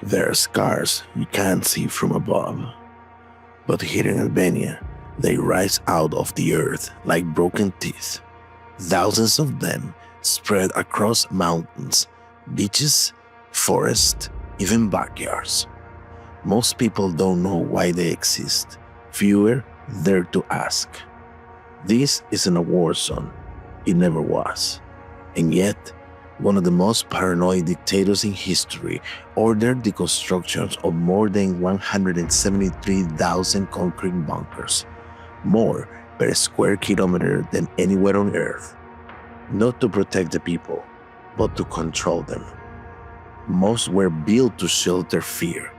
There are scars you can't see from above. But here in Albania, they rise out of the earth like broken teeth. Thousands of them spread across mountains, beaches, forests, even backyards. Most people don't know why they exist. Fewer dare to ask. This isn't a war zone. It never was. And yet, one of the most paranoid dictators in history ordered the construction of more than 173,000 concrete bunkers, more per square kilometer than anywhere on Earth. Not to protect the people, but to control them. Most were built to shelter fear.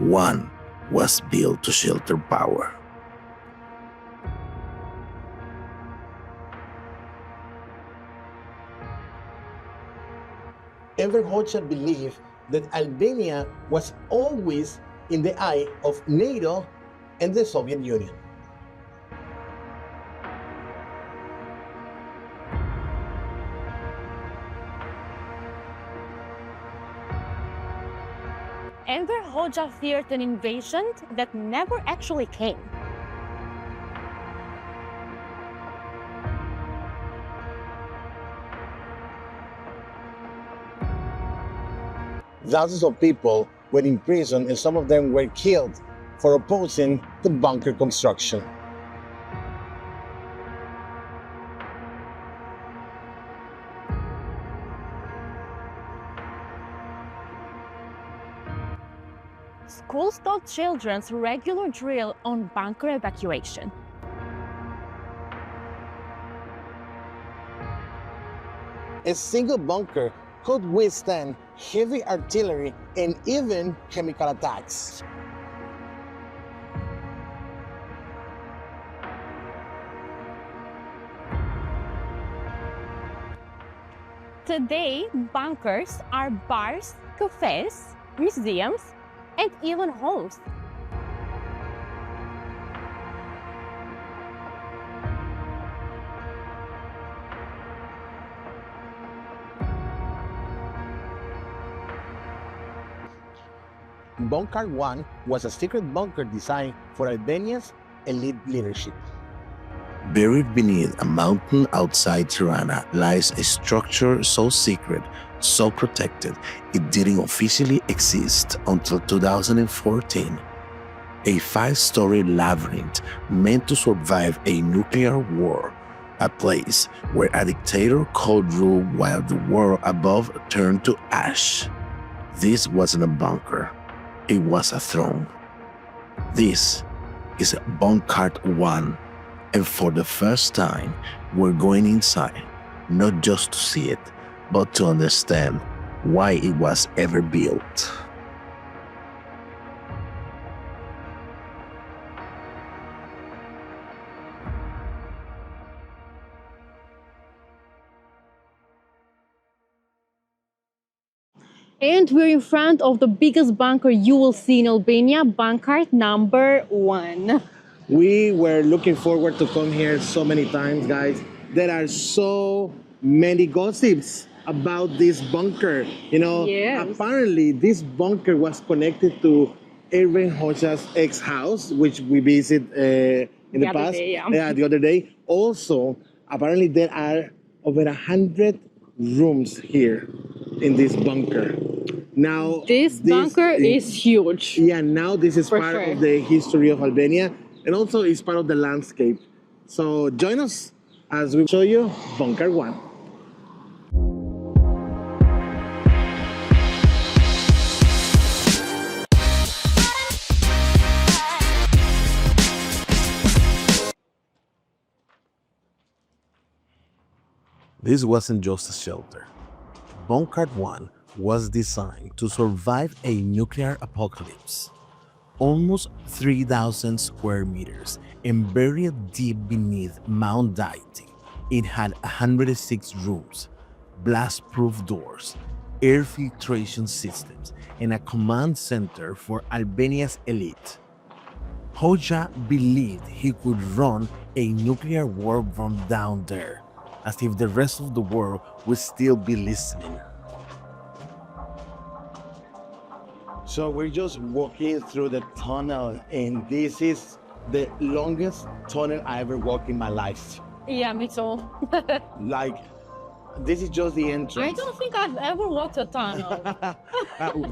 One was built to shelter power. Enver Hoxha believed that Albania was always in the eye of NATO and the Soviet Union. Enver Hoxha feared an invasion that never actually came. Thousands of people were imprisoned and some of them were killed for opposing the bunker construction. Schools taught children's regular drill on bunker evacuation. A single bunker could withstand heavy artillery and even chemical attacks. Today, bunkers are bars, cafes, museums, and even homes. BunkArt 1 was a secret bunker designed for Albania's elite leadership. Buried beneath a mountain outside Tirana lies a structure so secret, so protected, it didn't officially exist until 2014. A 5-story labyrinth meant to survive a nuclear war, a place where a dictator could rule while the world above turned to ash. This wasn't a bunker, it was a throne. This is BunkArt 1. And for the first time, we're going inside, not just to see it, but to understand why it was ever built. And we're in front of the biggest bunker you will see in Albania, BunkArt number 1. We were looking forward to come here so many times, guys. There are so many gossips about this bunker. You know, apparently this bunker was connected to Enver Hoxha's ex-house, which we visited in the past. The other day. Also, apparently there are over 100 rooms here in this bunker. Now, this bunker is huge. Yeah, now this is part of the history of Albania. And also it's part of the landscape. So join us as we show you BunkArt 1. This wasn't just a shelter. BunkArt 1 was designed to survive a nuclear apocalypse. Almost 3,000 square meters and buried deep beneath Mount Deity. It had 106 rooms, blast-proof doors, air filtration systems, and a command center for Albania's elite. Hoxha believed he could run a nuclear war from down there, as if the rest of the world would still be listening. So we're just walking through the tunnel, and this is the longest tunnel I ever walked in my life. Yeah, me too. Like, this is just the entrance. I don't think I've ever walked a tunnel.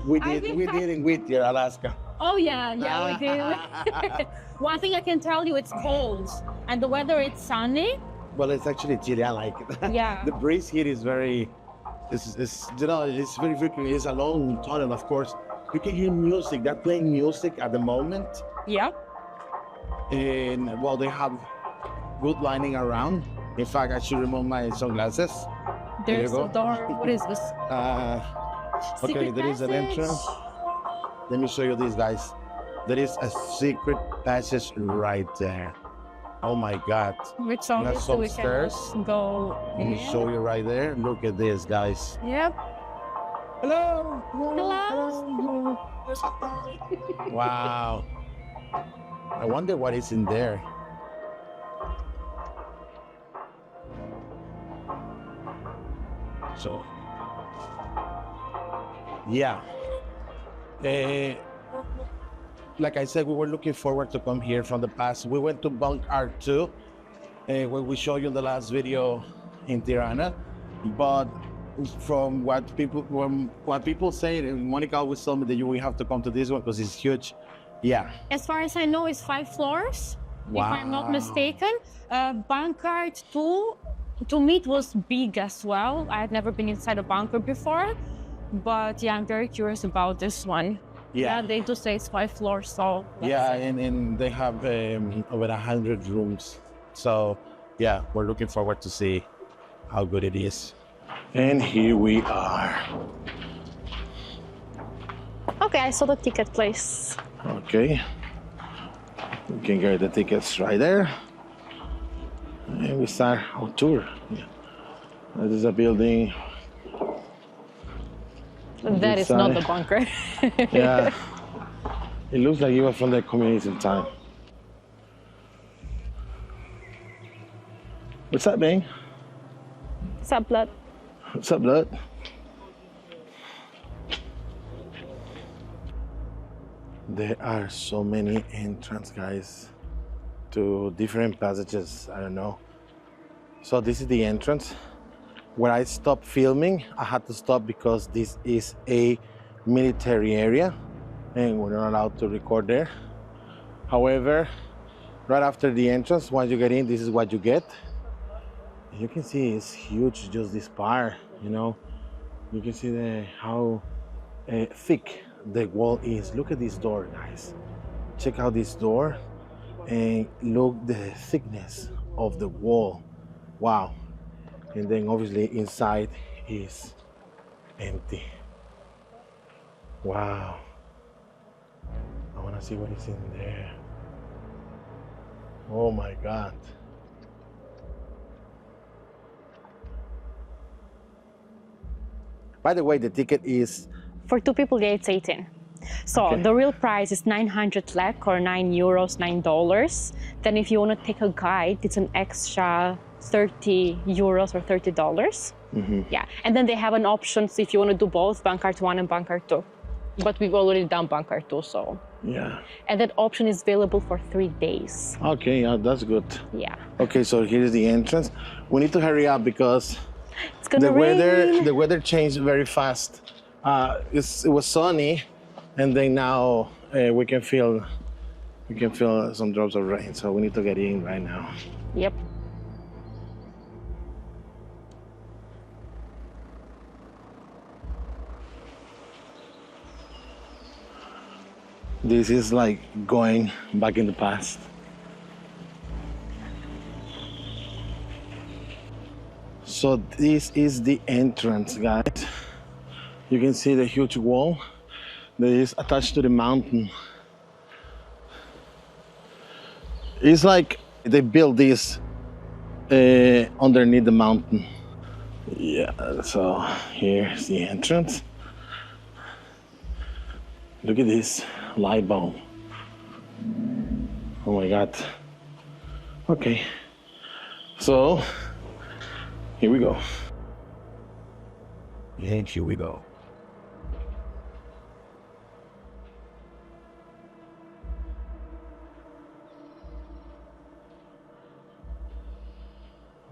We did in Whittier, Alaska. Oh yeah, we did. One thing I can tell you, it's cold, and the weather it's sunny. Well, it's actually chilly. I like it. Yeah. The breeze here is very, it's you know, it's very frequent. It's a long tunnel, of course. You can hear music. They're playing music at the moment. Yeah. And well, they have good lining around. In fact, I should remove my sunglasses. There's There you a go. door. What is this? Okay, Secret there is an passage. entrance. Let me show you this, guys. There is a secret passage right there. Oh my God. Which That's obviously we upstairs. cannot go Let me in. show you right there. Look at this, guys. Yep. Hello. Hello. Wow. I wonder what is in there. So, yeah. Like I said, we were looking forward to come here from the past. We went to BunkArt too, where we showed you in the last video in Tirana. But from what people say, and Monika always told me that you will have to come to this one because it's huge. Yeah. As far as I know, it's 5 floors. If I'm not Wow. mistaken. BunkArt 2, to me, it was big as well. I had never been inside a bunker before. But yeah, I'm very curious about this one. Yeah. They do say it's 5 floors, so. let's Yeah, see. and they have over 100 rooms. So, yeah, we're looking forward to see how good it is. And here we are. Okay, I saw the ticket place. Okay. We can get the tickets right there. And we start our tour. Yeah. This is a building. That is not the side. bunker. Yeah. It looks like it was from the communism time. What's up, man? What's up, blood? What's up, blood? There are so many entrances, guys, to different passages. I don't know. So this is the entrance. Where I stopped filming, I had to stop because this is a military area and we're not allowed to record there. However, right after the entrance, once you get in, this is what you get. You can see it's huge, just this part, you know. You can see how thick the wall is. Look at this door, guys. Check out this door and look the thickness of the wall. Wow. And then obviously inside is empty. Wow. I want to see what is in there. Oh my God. By the way, the ticket is For 2 people, yeah, it's 18. So Okay. the real price is 900 lek or €9, $9. Then if you want to take a guide, it's an extra €30 or $30. Yeah, and then they have an option if you want to do both BunkArt 1 and BunkArt 2. But we've already done BunkArt 2, so. yeah. And that option is available for 3 days. Okay, yeah, that's good. Yeah. Okay, so here's the entrance. We need to hurry up because It's gonna rain. the weather changed very fast. It was sunny, and then now we can feel some drops of rain. So we need to get in right now. Yep. This is like going back in the past. So this is the entrance, guys. You can see the huge wall that is attached to the mountain. It's like they built this underneath the mountain. Yeah, so here's the entrance. Look at this light bulb. Oh my God. Okay, so here we go. And here we go.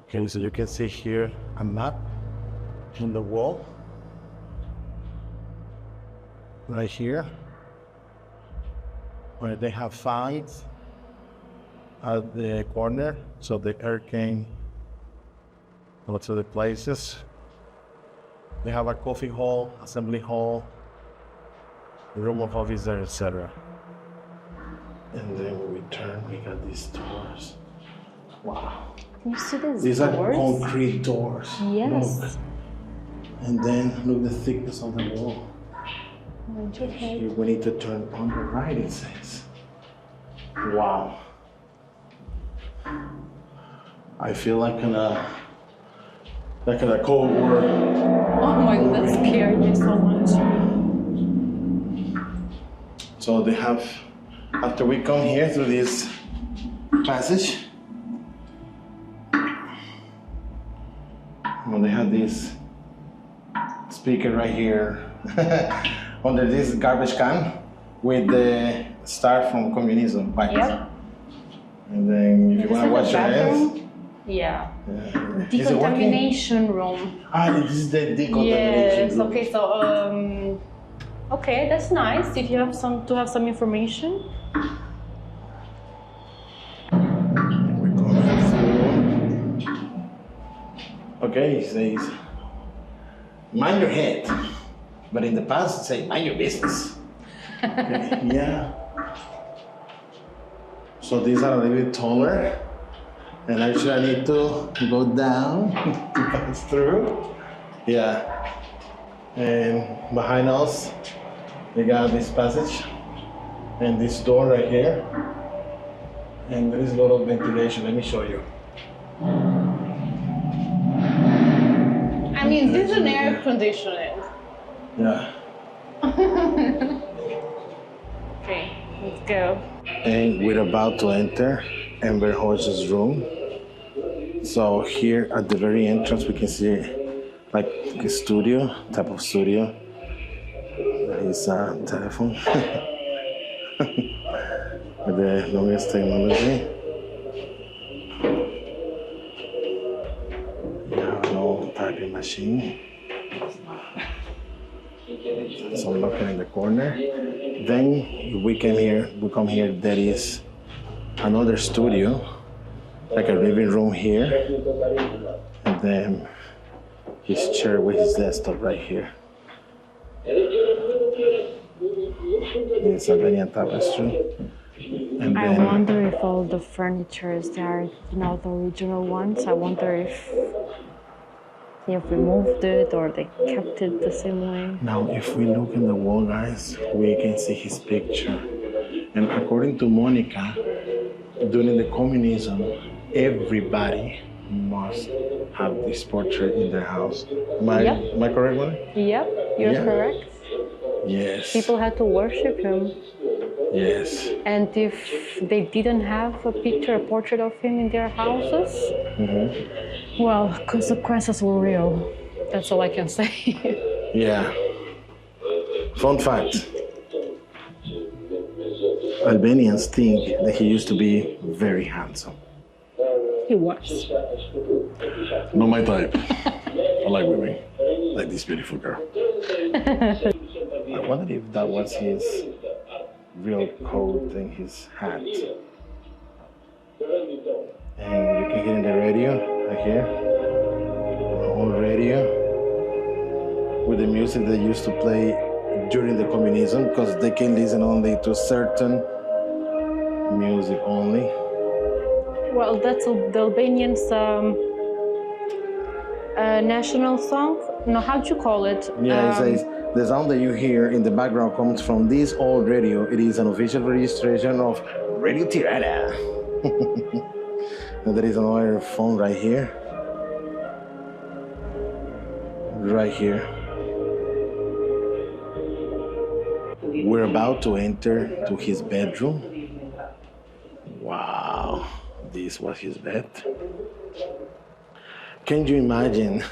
Okay, so you can see here a map on the wall. Right here, where they have fans at the corner, so the air can go to the places. They have a coffee hall, assembly hall, room of officers, etc. And then when we turn, we got these doors. Wow. Can you see these These doors? are concrete doors. Yes. Look. And then look the thickness of the wall. Here we need to turn on the right, it says. Wow. I feel like in a Cold War. Oh my god, that scared me so much. So they have, after we come here through this passage, well, they have this speaker right here under this garbage can with the star from communism. Right? Yep. And then if you want to wash your hands. Yeah. Is it working? Decontamination room. This is the decontamination Yes. room. Okay. So okay, that's nice. If you have some information. We're going through. Okay, it says, mind your head. But in the past, it said, mind your business. Okay, yeah. So these are a little bit taller. And actually I need to go down to pass through. Yeah. And behind us, we got this passage and this door right here. And there is a lot of ventilation. Let me show you. I mean, this is an air conditioning. Yeah. Okay, let's go. And we're about to enter Enver Hoxha's room. So here at the very entrance, we can see like a studio, type of studio. His telephone with the longest technology. You have an old typing machine. Some locker in the corner. Then we come here. There is another studio, like a living room here, and then his chair with his desktop right here. It's Albanian tapestry. And I then, wonder if all the furnitures they are, the original ones. I wonder if they have removed it or they kept it the same way. now, if we look in the wall, guys, we can see his picture. And according to Monika, during the communism, everybody must have this portrait in their house. Am I correct, Monika? Yep, you're correct. Yes. People had to worship him. Yes. And if they didn't have a portrait of him in their houses, well, consequences were real. That's all I can say. Yeah. Fun fact. Albanians think that he used to be very handsome. He was. Not my type. I like women. Like this beautiful girl. I wonder if that was his real coat and his hat. And you can hear in the radio, right here. An old radio with the music they used to play during the communism, because they can listen only to certain music only. Well, that's the Albanians' national song. No, how do you call it? Yeah, it says the sound that you hear in the background comes from this old radio. It is an official registration of Radio Tirana. And there is another phone right here. Right here. We're about to enter to his bedroom. Wow, this was his bed. Can you imagine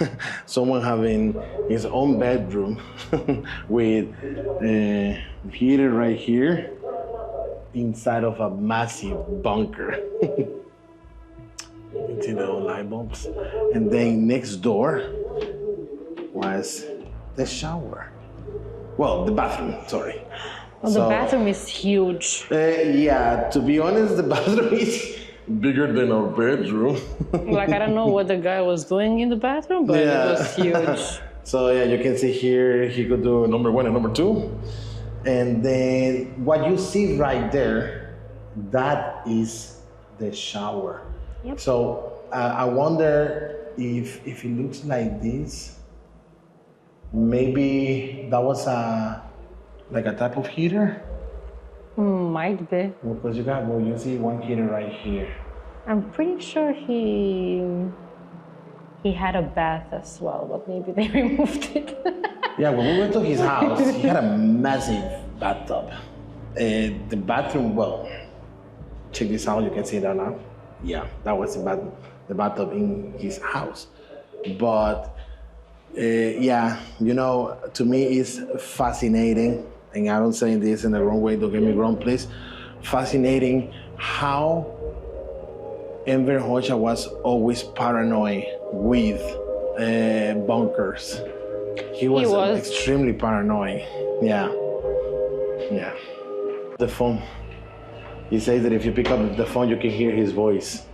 someone having his own bedroom with a heater right here inside of a massive bunker? You see the old light bulbs. And then next door was the shower. Well, the bathroom, sorry. Well, the bathroom is huge. Yeah, to be honest, the bathroom is bigger than our bedroom. Like, I don't know what the guy was doing in the bathroom, but it was huge. So yeah, you can see here, he could do number 1 and number 2. And then what you see right there, that is the shower. Yep. So I wonder if it looks like this, maybe that was like a type of heater. Might be. Because you see one heater right here. I'm pretty sure he had a bath as well, but maybe they removed it. Yeah, when we went to his house, he had a massive bathtub. The bathroom, well, check this out, you can see that now. Yeah, that was the bathtub in his house. But yeah, you know, to me it's fascinating, and I don't say this in the wrong way, don't get me wrong, please. Fascinating how Enver Hoxha was always paranoid with bunkers. He was extremely paranoid. Yeah. Yeah. The phone. He says that if you pick up the phone, you can hear his voice.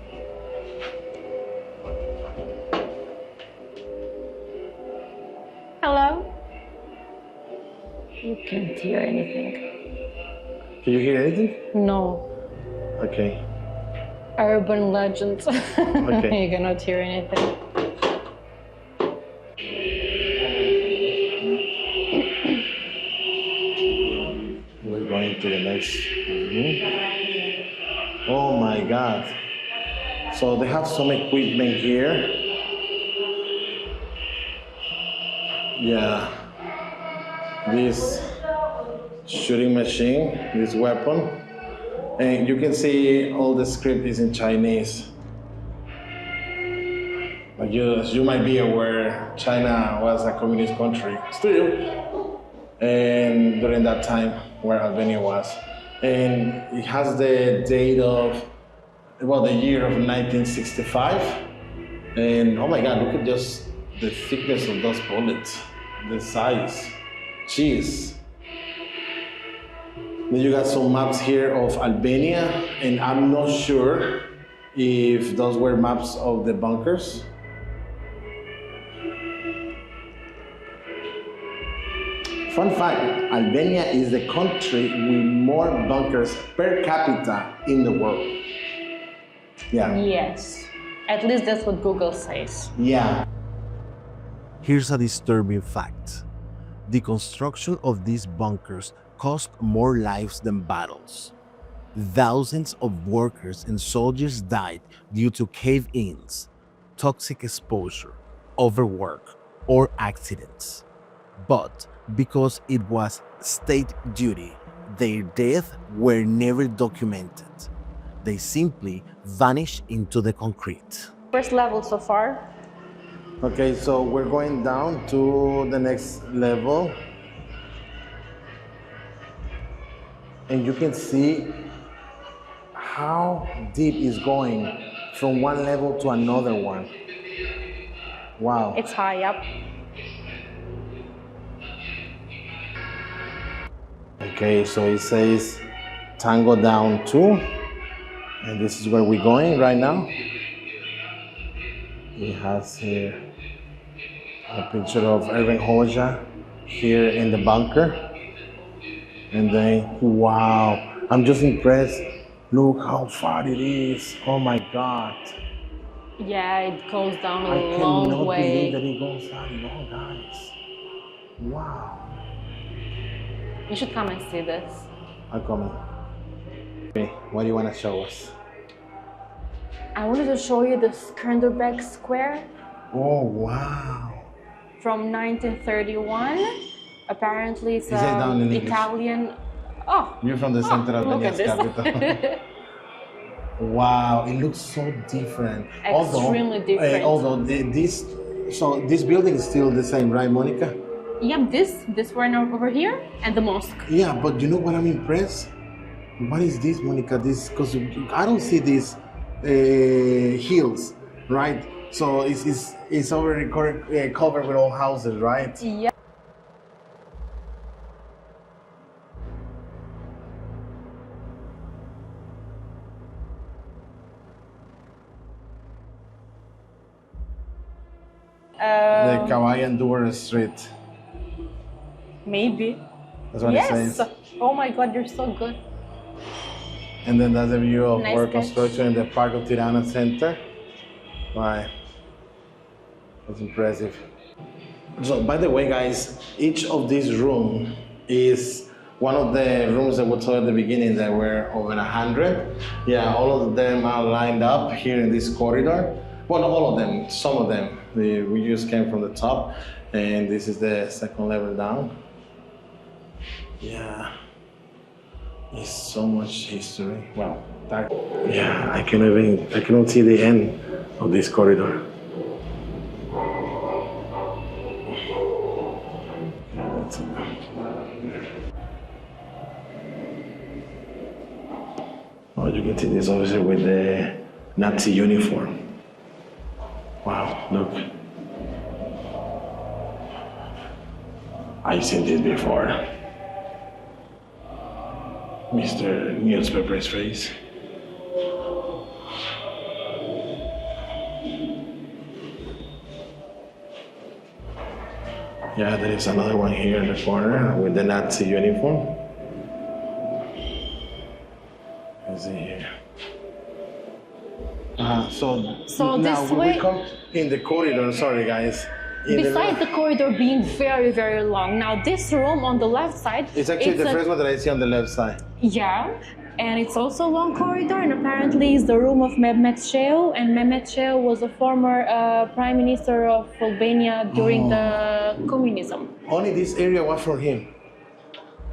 Hello? You can't hear anything. Can you hear anything? No. Okay. Urban legends. Okay. You cannot hear anything. We're going to the next room. Oh my God. So they have some equipment here. Yeah. This shooting machine, this weapon. And you can see all the script is in Chinese. Like you might be aware, China was a communist country still. And during that time where Albania was. And it has the date of, well, the year of 1965. And oh my God, look at just the thickness of those bullets, the size. Jeez. Then you got some maps here of Albania, and I'm not sure if those were maps of the bunkers. Fun fact, Albania is the country with more bunkers per capita in the world. Yeah. Yes. At least that's what Google says. Yeah. Here's a disturbing fact. The construction of these bunkers cost more lives than battles. Thousands of workers and soldiers died due to cave-ins, toxic exposure, overwork, or accidents. But because it was state duty, their deaths were never documented. They simply vanished into the concrete. First level so far. Okay, so we're going down to the next level. And you can see how deep it's going from one level to another one. Wow. It's high up. Okay, so it says Tango down 2. And this is where we're going right now. It has here a picture of Enver Hoxha here in the bunker. And then, wow, I'm just impressed. Look how far it is. Oh my God. Yeah, it goes down I a long cannot way. believe that it goes that long, guys. Wow. You should come and see this. I'm coming. Okay, what do you want to show us? I wanted to show you the Skanderbeg Square Oh, wow. from 1931. Apparently, it's Is it down in English? Italian. Oh, You're from the center of look at Albania's this. capital. Wow, it looks so different. Extremely different. Although this building is still the same, right, Monika? Yep, this one over here, and the mosque. Yeah, but you know what I'm impressed? What is this, Monika? This, because I don't see these hills right? So it's already covered with all houses, right? Yeah. The Kawaii and Dura Street. Maybe. That's what it says. Oh my God, you're so good. And then that's a view of Nice our catch. construction in the park of Tirana Center. Right. That's impressive. So, by the way, guys, each of these rooms is one of the rooms that we saw at the beginning that were over 100. Yeah, all of them are lined up here in this corridor. Well, not all of them, some of them. We just came from the top, and this is the second level down. Yeah. There's so much history. Wow. Yeah, I cannot see the end of this corridor. Oh, you can see this officer with the Nazi uniform. Wow, look. I've seen this before. Mr. Newspaper's face. Yeah, there is another one here in the corner with the Nazi uniform. Let's see here. So now this we way, come in the corridor. Sorry, guys. besides the corridor being very, very long, now this room on the left side, It's actually the first one that I see on the left side. yeah, and it's also a long corridor, and apparently it's the room of Mehmet Sheu, and Mehmet Sheu was a former prime minister of Albania during the communism. Only this area was for him.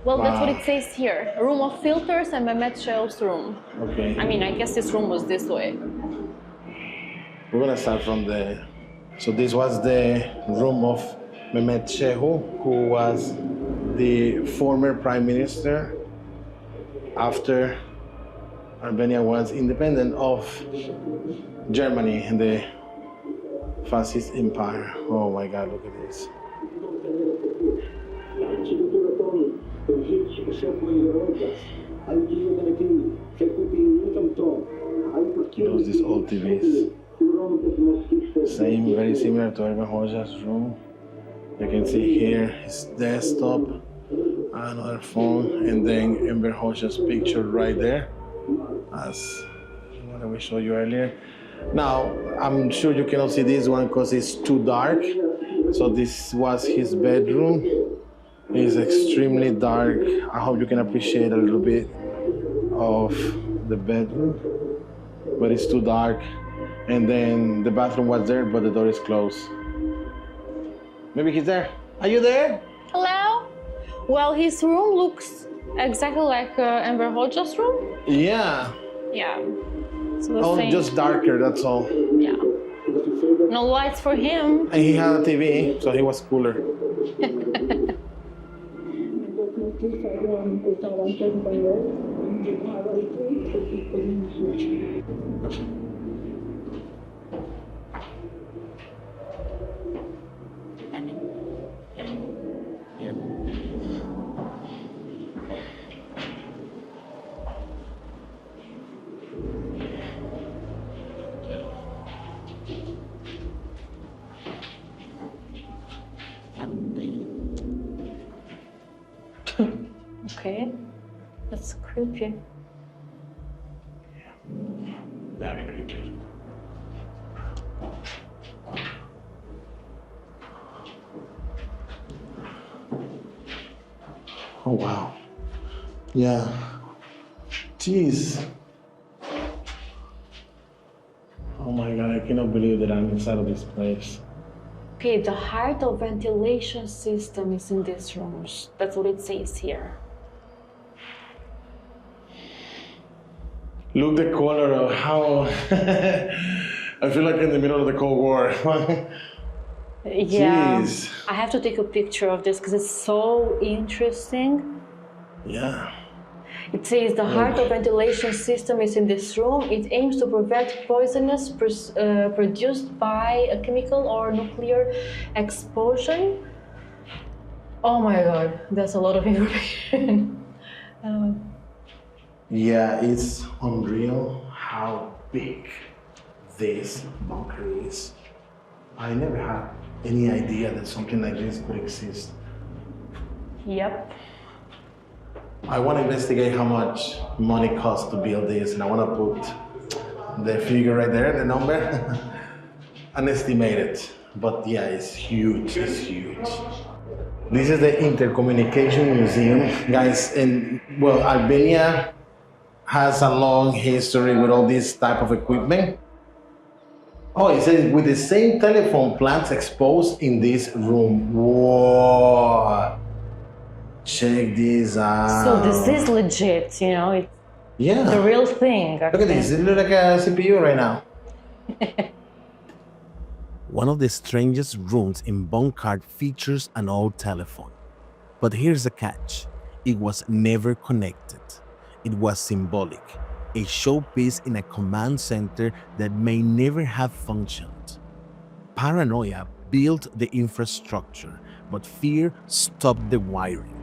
Well, that's what it says here. A room of filters and Mehmet Sheu's room. Okay. I mean, I guess this room was this way. We're gonna start from the. So this was the room of Mehmet Shehu, who was the former prime minister after Albania was independent of Germany and the fascist empire. Oh my God, look at this. Those these old TVs. Same, very similar to Enver Hoxha's room. You can see here his desktop, another phone, and then Enver Hoxha's picture right there, as what we showed you earlier. Now, I'm sure you cannot see this one because it's too dark. So this was his bedroom. It's extremely dark. I hope you can appreciate a little bit of the bedroom, but it's too dark. And then the bathroom was there, but the door is closed. Maybe he's there. Are you there? Hello? Well, his room looks exactly like Enver Hoxha's room. Yeah. Yeah. So Oh, just darker, that's all. Yeah. No lights for him. And he had a TV, so he was cooler. Okay. That's creepy. Very creepy. Oh wow. Yeah. Jeez. Oh my God, I cannot believe that I'm inside of this place. Okay, the height of ventilation system is in these rooms. That's what it says here. Look the color of how I feel like in the middle of the Cold War. Yeah. Jeez. I have to take a picture of this because it's so interesting. Yeah. It says the heart of ventilation system is in this room. It aims to prevent poisonous produced by a chemical or nuclear explosion. Oh my god, that's a lot of information. Yeah, it's unreal how big this bunker is. I never had any idea that something like this could exist. Yep. I want to investigate how much money costs to build this, and I want to put the figure right there, the number, and estimate it. But yeah, it's huge, it's huge. This is the Intercommunication Museum, guys, and well, Albania has a long history with all this type of equipment. Oh, it says with the same telephone plants exposed in this room. Whoa! Check this out. So this is legit, you know, it's the real thing. Look at this, it looks like a CPU right now. One of the strangest rooms in BunkArt features an old telephone. But here's the catch. It was never connected. It was symbolic, a showpiece in a command center that may never have functioned. Paranoia built the infrastructure, but fear stopped the wiring.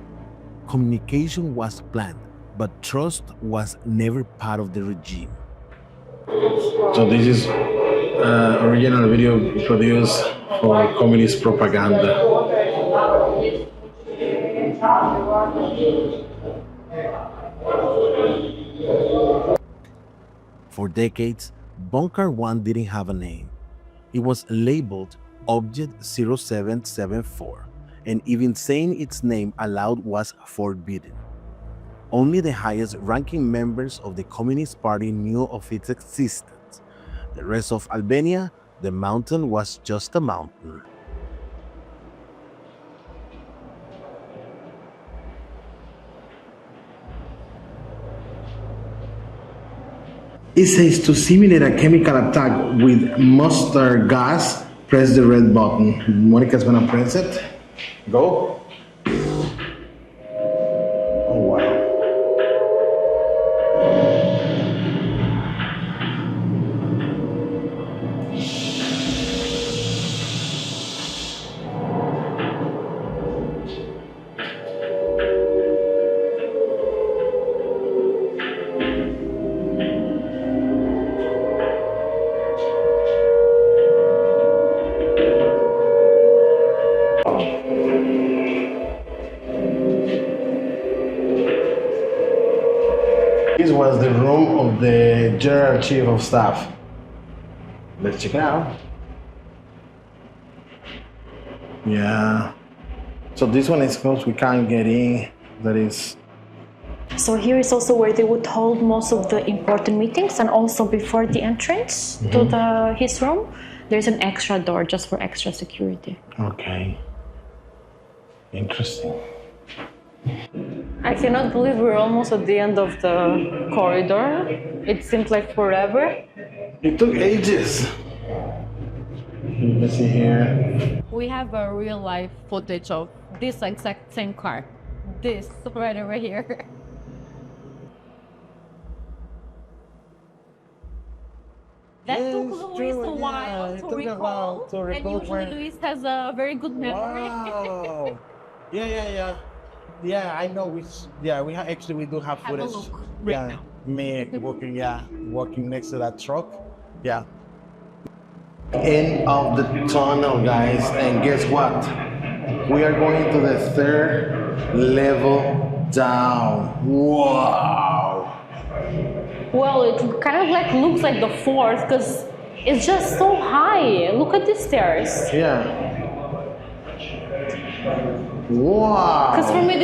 Communication was planned, but trust was never part of the regime. So this is original video produced for communist propaganda. For decades, Bunker 1 didn't have a name. It was labeled Object 0774, and even saying its name aloud was forbidden. Only the highest ranking members of the Communist Party knew of its existence. The rest of Albania, the mountain was just a mountain. It says to simulate a chemical attack with mustard gas, press the red button. Monika's gonna press it. Go. Oh wow. This was the room of the General Chief of Staff. Let's check it out. Yeah. So this one is closed, we can't get in. That is. So here is also where they would hold most of the important meetings, and also before the entrance to his room, there's an extra door just for extra security. Okay. Interesting. I cannot believe we're almost at the end of the corridor. It seems like forever. It took ages. Let's see here. We have a real life footage of this exact same car. This right over here. That took Luis a while to recall. And usually Luis has a very good memory. Wow. Yeah. Yeah, I know. We actually we do have Have a footage. look right now. Me walking next to that truck. Yeah. End of the tunnel, guys, and guess what? We are going to the third level down. Wow. Well, it kind of like looks like the fourth because it's just so high. Look at the stairs. Yeah. Wow. Because for me,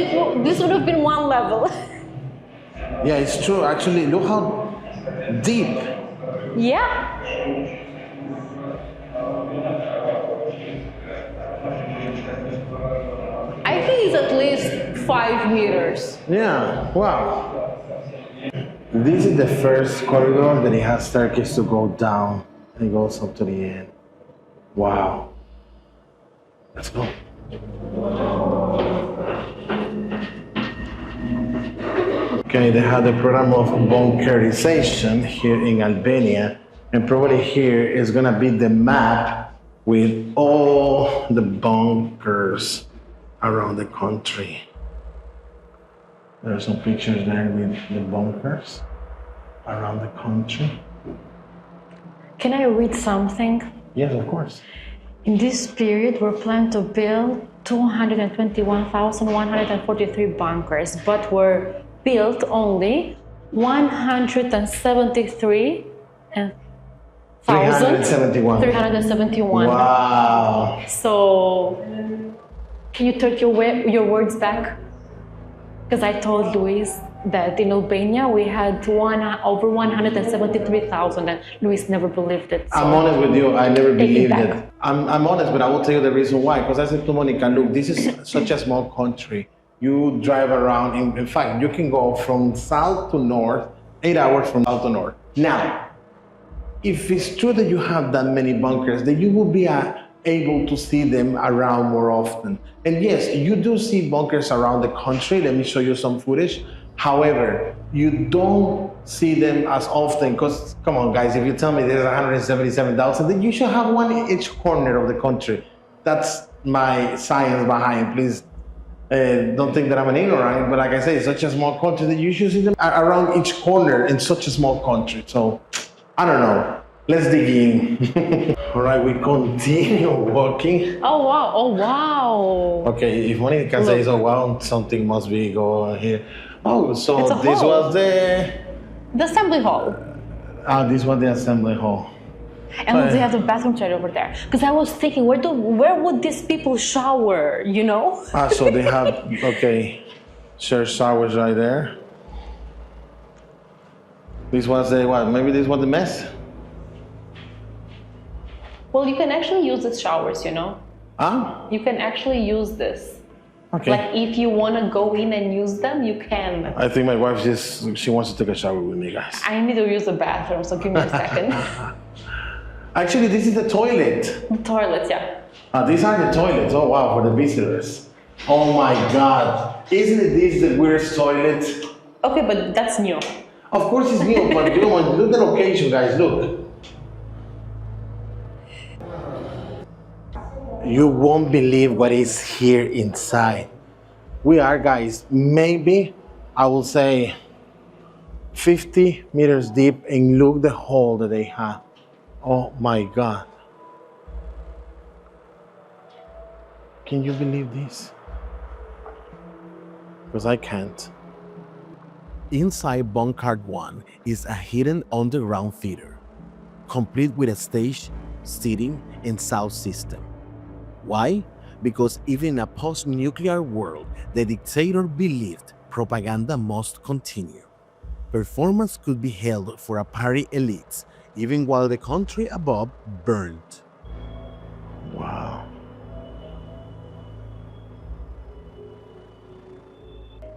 this would have been one level. Yeah, it's true. Actually, look how deep. Yeah. I think it's at least 5 meters. Yeah. Wow. This is the first corridor that it has staircase to go down and it goes up to the end. Wow. Let's go. Okay, they have the program of Bunkarisation here in Albania, and probably here is gonna be the map with all the bunkers around the country. There are some pictures there with the bunkers around the country. Can I read something? Yes, of course. In this period, we're planning to build 221,143 bunkers, but were built only 371. Wow. So, can you take your words back? Because I told Luis that in Albania we had over 173,000, and Luis never believed it. So I'm honest with you, I never believed back. it. I'm honest, but I will tell you the reason why. Because I said to Monica, look, this is such a small country. You drive around, in fact, you can go from south to north, 8 hours from south to north. Now, if it's true that you have that many bunkers, then you will be able to see them around more often. And yes, you do see bunkers around the country. Let me show you some footage. However, you don't see them as often because, come on guys, if you tell me there's 177,000, then you should have one in each corner of the country. That's my science behind, please. Don't think that I'm an ignorant, but like I say, it's such a small country that you should see them around each corner in such a small country. So, I don't know. Let's dig in. All right, we continue walking. Oh wow! Oh wow! Okay, if Monika says, "Oh wow," something must be going here. Oh, so this hall. was the assembly hall. This was the assembly hall. And they have the bathroom right over there. Because I was thinking, where would these people shower? You know? So they have shared showers right there. This was the what? Maybe this was the mess. Well, you can actually use these showers, you know? You can actually use this. Okay. Like if you want to go in and use them, you can. I think my wife she wants to take a shower with me, guys. I need to use the bathroom, so give me a second. Actually, this is the toilet. The toilets, yeah. These are the toilets. Oh wow, for the visitors. Oh my God! Isn't this the weirdest toilet? Okay, but that's new. Of course it's new, but you know what? Look at the location, guys. Look. You won't believe what is here inside. We are, guys, maybe I will say 50 meters deep, and look the hole that they have. Oh my God. Can you believe this? Because I can't. Inside BunkArt 1 is a hidden underground theater, complete with a stage, seating, and sound system. Why? Because even in a post-nuclear world, the dictator believed propaganda must continue. Performance could be held for a party elites, even while the country above burned. Wow.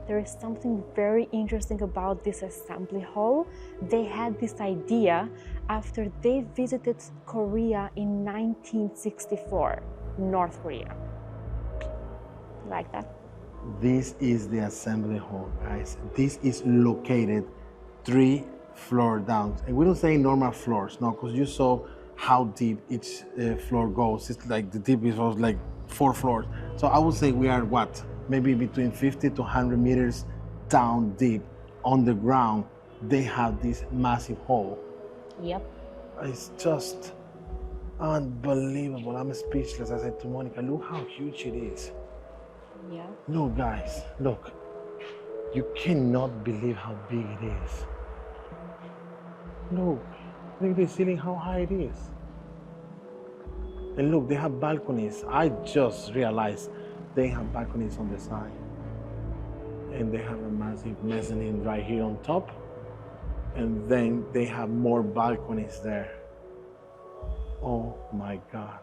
There is something very interesting about this assembly hall. They had this idea after they visited Korea in 1964, North Korea. Like that? This is the assembly hall, guys. This is located 3 floors down. And we don't say normal floors, no, because you saw how deep each floor goes. It's like the deepest was like 4 floors. So I would say we are what? Maybe between 50 to 100 meters down deep on the ground. They have this massive hole. Yep. It's just unbelievable. I'm speechless. I said to Monica, look how huge it is. Yeah. Look, guys, look. You cannot believe how big it is. Look at the ceiling, how high it is. And look, they have balconies. I just realized they have balconies on the side. And they have a massive mezzanine right here on top. And then they have more balconies there. Oh my God.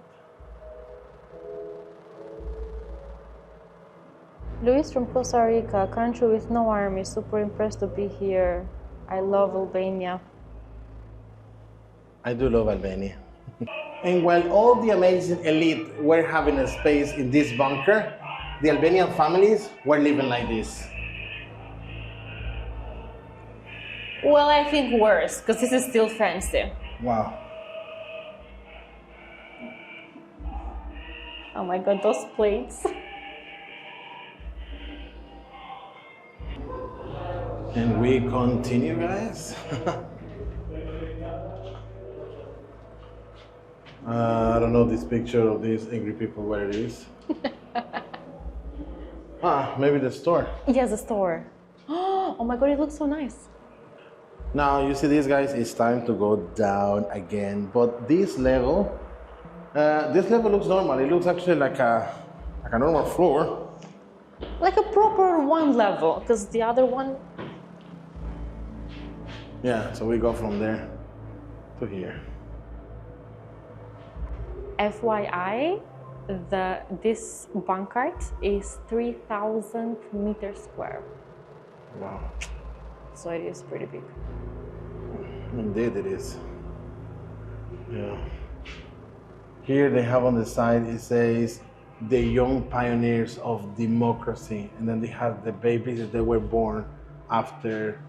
Luis from Costa Rica, country with no army, super impressed to be here. I love Albania. I do love Albania. And while all the amazing elite were having a space in this bunker, the Albanian families were living like this. Well, I think worse, because this is still fancy. Wow. Oh my god, those plates. And we continue, guys. I don't know this picture of these angry people where it is. Maybe the store. Yes, the store. Oh my god, it looks so nice. Now you see these guys, it's time to go down again. But this level looks normal. It looks actually like a normal floor. Like a proper one level, because the other one. Yeah, so we go from there to here. FYI, this BunkArt is 3,000 meters square. Wow. So it is pretty big. Indeed it is. Yeah. Here they have on the side, it says, the young pioneers of democracy. And then they have the babies that were born after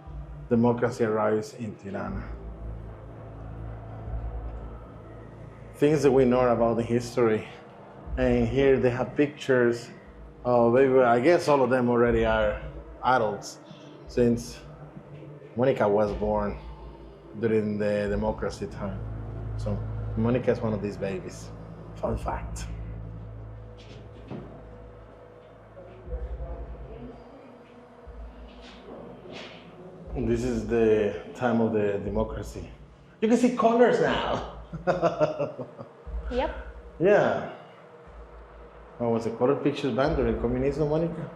democracy arrives in Tirana. Things that we know about the history. And here they have pictures of, I guess all of them already are adults, since Monika was born during the democracy time. So Monika is one of these babies. Fun fact. This is the time of the democracy. You can see colors now. Yep. Yeah. Was a color pictures banned during communism, Monika?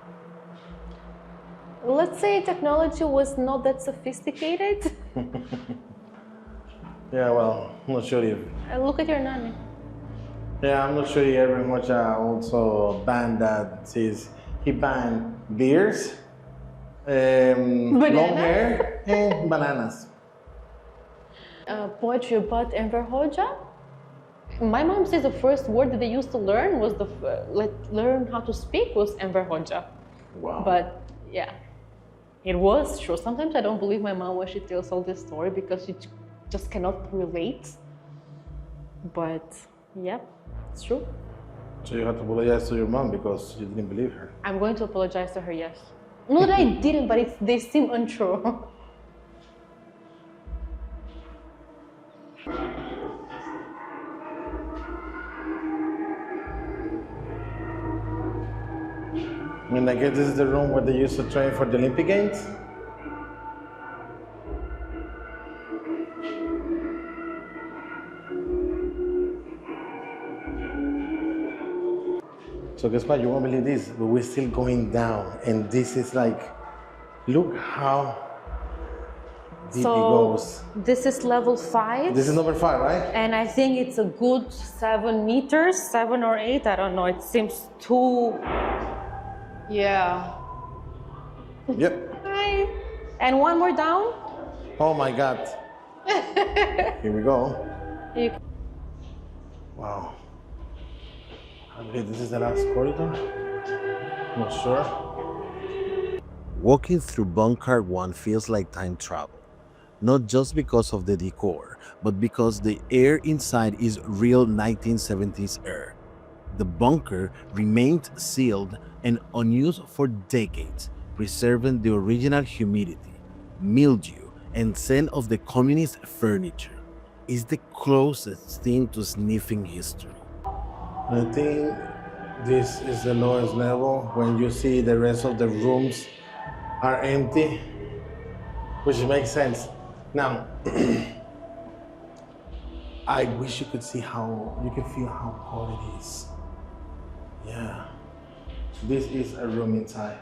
Let's say technology was not that sophisticated. Yeah, well, I'm not sure if. Look at your nanny. Yeah, I'm not sure he ever much also banned that. Says he banned beers, long hair, and bananas. Poetry about Enver Hoxha. My mom says the first word that they used to learn was learn how to speak was Enver Hoxha. Wow. But yeah, it was true. Sometimes I don't believe my mom when she tells all this story because she just cannot relate. But yeah, it's true. So you had to apologize to your mom because you didn't believe her. I'm going to apologize to her, yes. Not that I didn't, but they seem untrue. I mean, I guess this is the room where they used to train for the Olympic Games. So guess what? You won't believe this, but we're still going down, and this is like, look how deep it goes. This is level 5. This is number 5, right? And I think it's a good 7 meters, 7 or 8. I don't know. It seems too. Yeah. Yep. Hi. And one more down. Oh my God. Here we go. Wow. I believe this is the last corridor. Not sure. Walking through BunkArt 1 feels like time travel, not just because of the decor, but because the air inside is real 1970s air. The bunker remained sealed and unused for decades, preserving the original humidity, mildew, and scent of the communist furniture. It's the closest thing to sniffing history. I think this is the lowest level. When you see the rest of the rooms are empty, which makes sense. Now, I wish you could see how, you can feel how cold it is. Yeah. This is a room inside.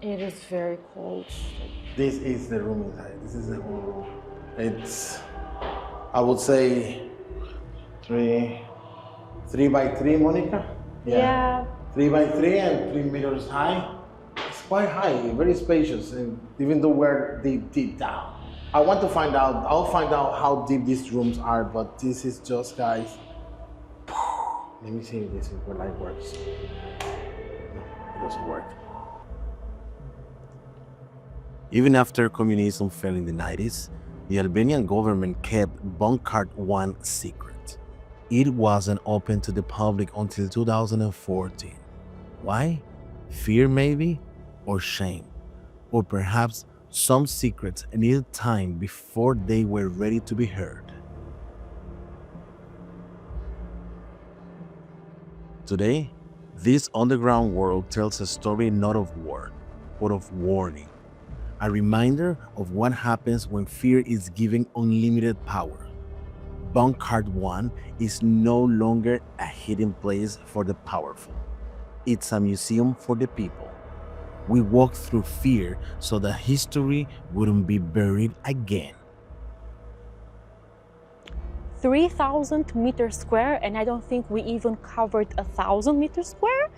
It is very cold. This is the room inside. This is the whole room. It's, I would say, 3 by 3, Monika? Yeah. 3 by 3 and 3 meters high. It's quite high, very spacious, and even though we're deep down. I want to find out, I'll find out how deep these rooms are, but this is just, guys. Let me see if this is where light works. No, it doesn't work. Even after communism fell in the 90s, the Albanian government kept BunkArt 1 secret. It wasn't open to the public until 2014. Why? Fear maybe? Or shame? Or perhaps some secrets needed time before they were ready to be heard. Today, this underground world tells a story not of war, but of warning. A reminder of what happens when fear is given unlimited power. BunkArt 1 is no longer a hidden place for the powerful. It's a museum for the people. We walk through fear so that history wouldn't be buried again. 3,000 meters square, and I don't think we even covered 1,000 meters square.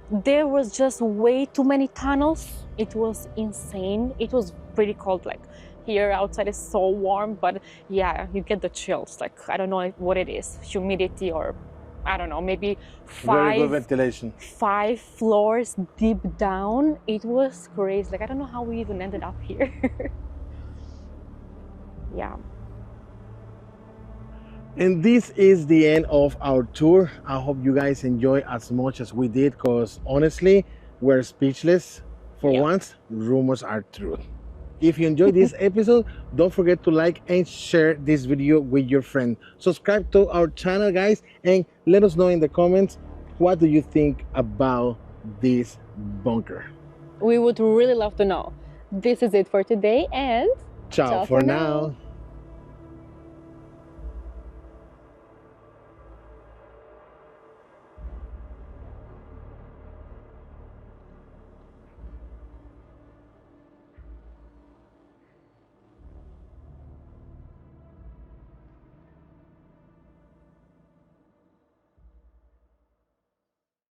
There was just way too many tunnels. It was insane. It was pretty cold. Like here outside is so warm, but yeah, you get the chills. Like I don't know what it is, humidity or I don't know, maybe Very good ventilation. 5 floors deep down. It was crazy. Like I don't know how we even ended up here. Yeah. And this is the end of our tour. I hope you guys enjoy as much as we did, because honestly, we're speechless. For once, rumors are true. If you enjoyed this episode, don't forget to like and share this video with your friend. Subscribe to our channel, guys, and let us know in the comments, what do you think about this bunker? We would really love to know. This is it for today, and Ciao for now.